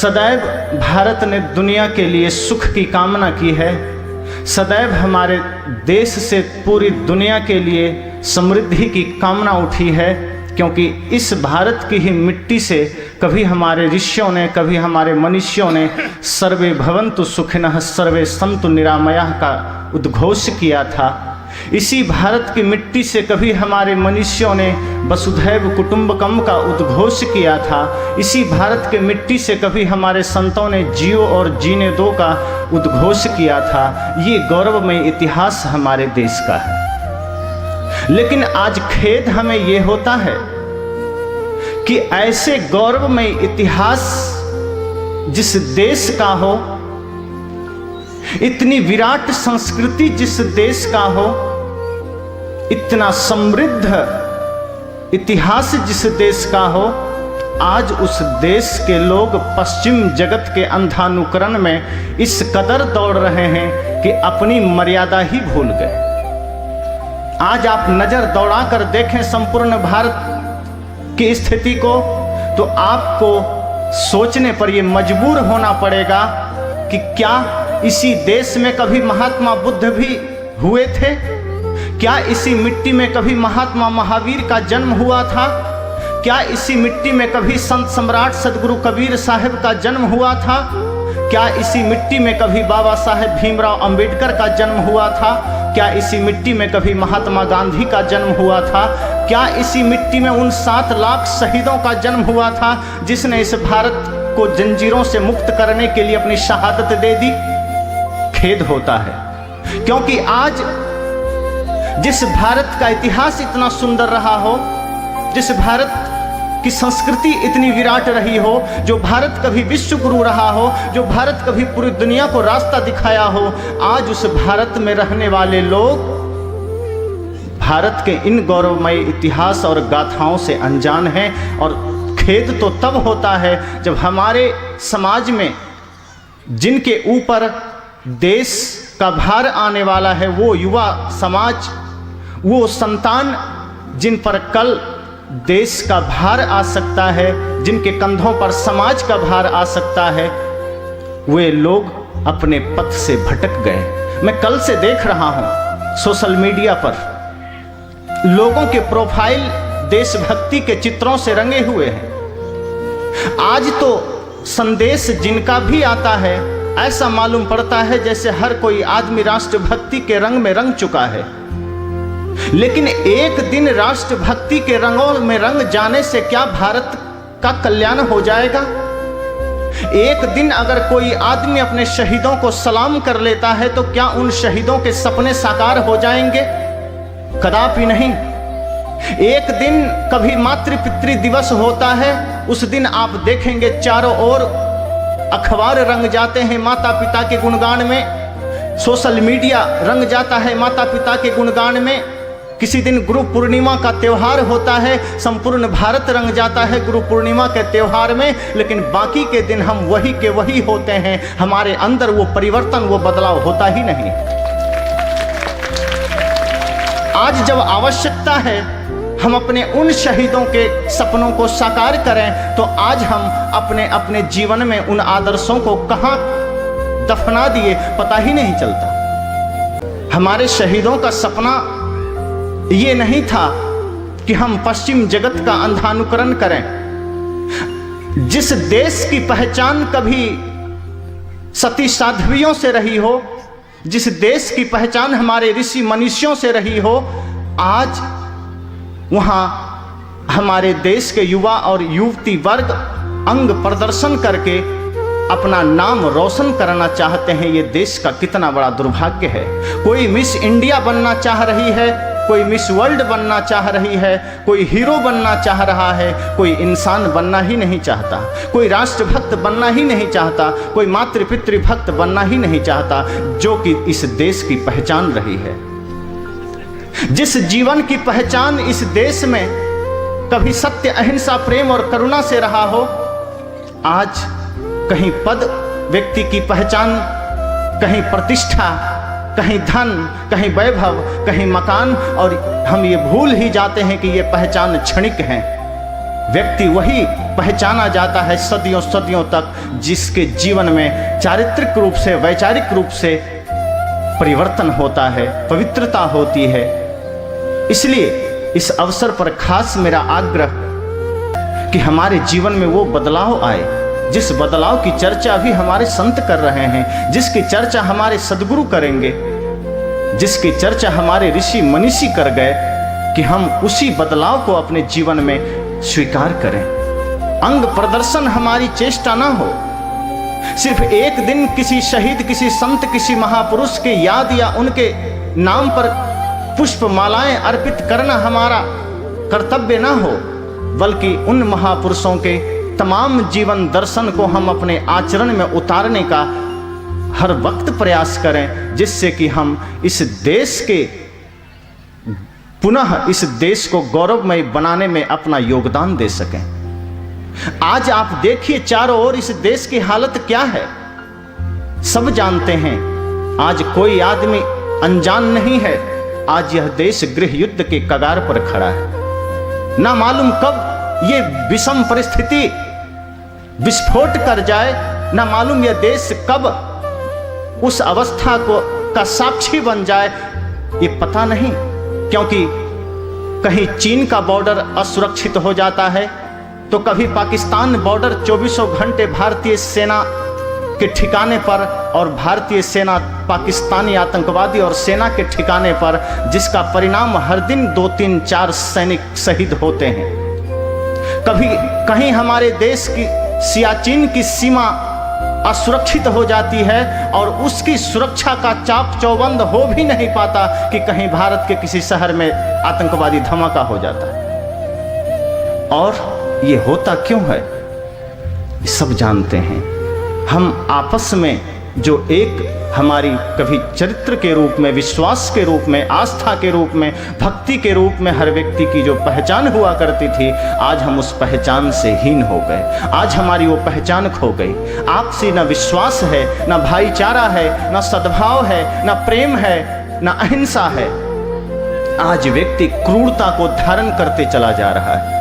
सदैव भारत ने दुनिया के लिए सुख की कामना की है। सदैव हमारे देश से पूरी दुनिया के लिए समृद्धि की कामना उठी है, क्योंकि इस भारत की ही मिट्टी से कभी हमारे ऋषियों ने, कभी हमारे मनुष्यों ने सर्वे भवन्तु सुखिनः सर्वे सन्तु निरामयाः का उद्घोष किया था। इसी भारत की मिट्टी से कभी हमारे मनुष्यों ने वसुधैव कुटुंबकम का उद्घोष किया था। इसी भारत के मिट्टी से कभी हमारे संतों ने जियो और जीने दो का उद्घोष किया था। ये गौरवमय इतिहास हमारे देश का है। लेकिन आज खेद हमें ये होता है कि ऐसे गौरवमय इतिहास जिस देश का हो, इतनी विराट संस्कृति जिस देश का हो, इतना समृद्ध इतिहास जिस देश का हो, आज उस देश के लोग पश्चिम जगत के अंधानुकरण में इस कदर दौड़ रहे हैं कि अपनी मर्यादा ही भूल गए। आज आप नजर दौड़ा कर देखें संपूर्ण भारत की स्थिति को, तो आपको सोचने पर यह मजबूर होना पड़ेगा कि क्या इसी देश में कभी महात्मा बुद्ध भी हुए थे? क्या इसी मिट्टी में कभी महात्मा महावीर का जन्म हुआ था? क्या इसी मिट्टी में कभी संत सम्राट सदगुरु कबीर साहब का जन्म हुआ था? क्या इसी मिट्टी में कभी बाबा साहेब भीमराव अंबेडकर का जन्म हुआ था? क्या इसी मिट्टी में कभी महात्मा गांधी का जन्म हुआ था? क्या इसी मिट्टी में उन 7 लाख शहीदों का जन्म हुआ था जिसने इस भारत को जंजीरों से मुक्त करने के लिए अपनी शहादत दे दी? खेद होता है, क्योंकि आज जिस भारत का इतिहास इतना सुंदर रहा हो, जिस भारत की संस्कृति इतनी विराट रही हो, जो भारत कभी विश्व गुरु रहा हो, जो भारत कभी पूरी दुनिया को रास्ता दिखाया हो, आज उस भारत में रहने वाले लोग भारत के इन गौरवमय इतिहास और गाथाओं से अनजान हैं। और खेद तो तब होता है जब हमारे समाज में जिनके ऊपर देश का भार आने वाला है, वो युवा समाज, वो संतान जिन पर कल देश का भार आ सकता है, जिनके कंधों पर समाज का भार आ सकता है, वे लोग अपने पथ से भटक गए। मैं कल से देख रहा हूं सोशल मीडिया पर लोगों के प्रोफाइल देशभक्ति के चित्रों से रंगे हुए हैं। आज तो संदेश जिनका भी आता है, ऐसा मालूम पड़ता है जैसे हर कोई आदमी राष्ट्रभक्ति के रंग में रंग चुका है। लेकिन एक दिन राष्ट्रभक्ति के रंगों में रंग जाने से क्या भारत का कल्याण हो जाएगा? एक दिन अगर कोई आदमी अपने शहीदों को सलाम कर लेता है तो क्या उन शहीदों के सपने साकार हो जाएंगे? कदापि नहीं। एक दिन कभी मातृ पितृ दिवस होता है, उस दिन आप देखेंगे चारों ओर अखबार रंग जाते हैं माता पिता के गुणगान में, सोशल मीडिया रंग जाता है माता पिता के गुणगान में। किसी दिन गुरु पूर्णिमा का त्यौहार होता है, संपूर्ण भारत रंग जाता है गुरु पूर्णिमा के त्यौहार में, लेकिन बाकी के दिन हम वही के वही होते हैं। हमारे अंदर वो परिवर्तन, वो बदलाव होता ही नहीं। आज जब आवश्यकता है हम अपने उन शहीदों के सपनों को साकार करें, तो आज हम अपने अपने जीवन में उन आदर्शों को कहाँ दफना दिए पता ही नहीं चलता। हमारे शहीदों का सपना ये नहीं था कि हम पश्चिम जगत का अंधानुकरण करें। जिस देश की पहचान कभी सती साध्वियों से रही हो, जिस देश की पहचान हमारे ऋषि मनुष्यों से रही हो, आज वहाँ हमारे देश के युवा और युवती वर्ग अंग प्रदर्शन करके अपना नाम रोशन करना चाहते हैं। ये देश का कितना बड़ा दुर्भाग्य है। कोई मिस इंडिया बनना चाह रही है, कोई मिस वर्ल्ड बनना चाह रही है, कोई हीरो बनना चाह रहा है, कोई इंसान बनना ही नहीं चाहता, कोई राष्ट्रभक्त बनना ही नहीं चाहता, कोई मातृ पितृ भक्त बनना ही नहीं चाहता, जो कि इस देश की पहचान रही है। जिस जीवन की पहचान इस देश में कभी सत्य, अहिंसा, प्रेम और करुणा से रहा हो, आज कहीं पद व्यक्ति की पहचान, कहीं प्रतिष्ठा, कहीं धन, कहीं वैभव, कहीं मकान, और हम ये भूल ही जाते हैं कि ये पहचान क्षणिक है। व्यक्ति वही पहचाना जाता है सदियों सदियों तक, जिसके जीवन में चारित्रिक रूप से, वैचारिक रूप से परिवर्तन होता है, पवित्रता होती है। इसलिए इस अवसर पर खास मेरा आग्रह कि हमारे जीवन में वो बदलाव आए, जिस बदलाव की चर्चा भी हमारे संत कर रहे हैं, जिसकी चर्चा हमारे सद्गुरु करेंगे, जिसकी चर्चा हमारे ऋषि मनीषी कर गए, कि हम उसी बदलाव को अपने जीवन में स्वीकार करें। अंग प्रदर्शन हमारी चेष्टा ना हो, सिर्फ एक दिन किसी शहीद, किसी संत, किसी महापुरुष के याद या उनके नाम पर पुष्प मालाएं अर्पित करना हमारा कर्तव्य ना हो, बल्कि उन महापुरुषों के तमाम जीवन दर्शन को हम अपने आचरण में उतारने का हर वक्त प्रयास करें, जिससे कि हम इस देश के पुनः इस देश को गौरवमय बनाने में अपना योगदान दे सकें। आज आप देखिए चारों ओर इस देश की हालत क्या है, सब जानते हैं। आज कोई आदमी अनजान नहीं है, आज यह देश गृह युद्ध के कगार पर खड़ा है। ना मालूम कब ये विषम परिस्थिति विस्फोट कर जाए, ना मालूम यह देश कब उस अवस्था का साक्षी बन जाए, ये पता नहीं। क्योंकि कहीं चीन का बॉर्डर असुरक्षित हो जाता है, तो कभी पाकिस्तान बॉर्डर 24 घंटे भारतीय सेना के ठिकाने पर, और भारतीय सेना पाकिस्तानी आतंकवादी और सेना के ठिकाने पर, जिसका परिणाम हर दिन 2, 3, 4 सैनिक शहीद होते हैं। कभी कहीं हमारे देश की सियाचिन की सीमा असुरक्षित हो जाती है और उसकी सुरक्षा का चाक चौबंद हो भी नहीं पाता कि कहीं भारत के किसी शहर में आतंकवादी धमाका हो जाता है। और ये होता क्यों है, सब जानते हैं। हम आपस में जो एक हमारी कभी चरित्र के रूप में, विश्वास के रूप में, आस्था के रूप में, भक्ति के रूप में हर व्यक्ति की जो पहचान हुआ करती थी, आज हम उस पहचान से हीन हो गए। आज हमारी वो पहचान खो गई। आपसी न विश्वास है, न भाईचारा है, न सद्भाव है, न प्रेम है, न अहिंसा है। आज व्यक्ति क्रूरता को धारण करते चला जा रहा है।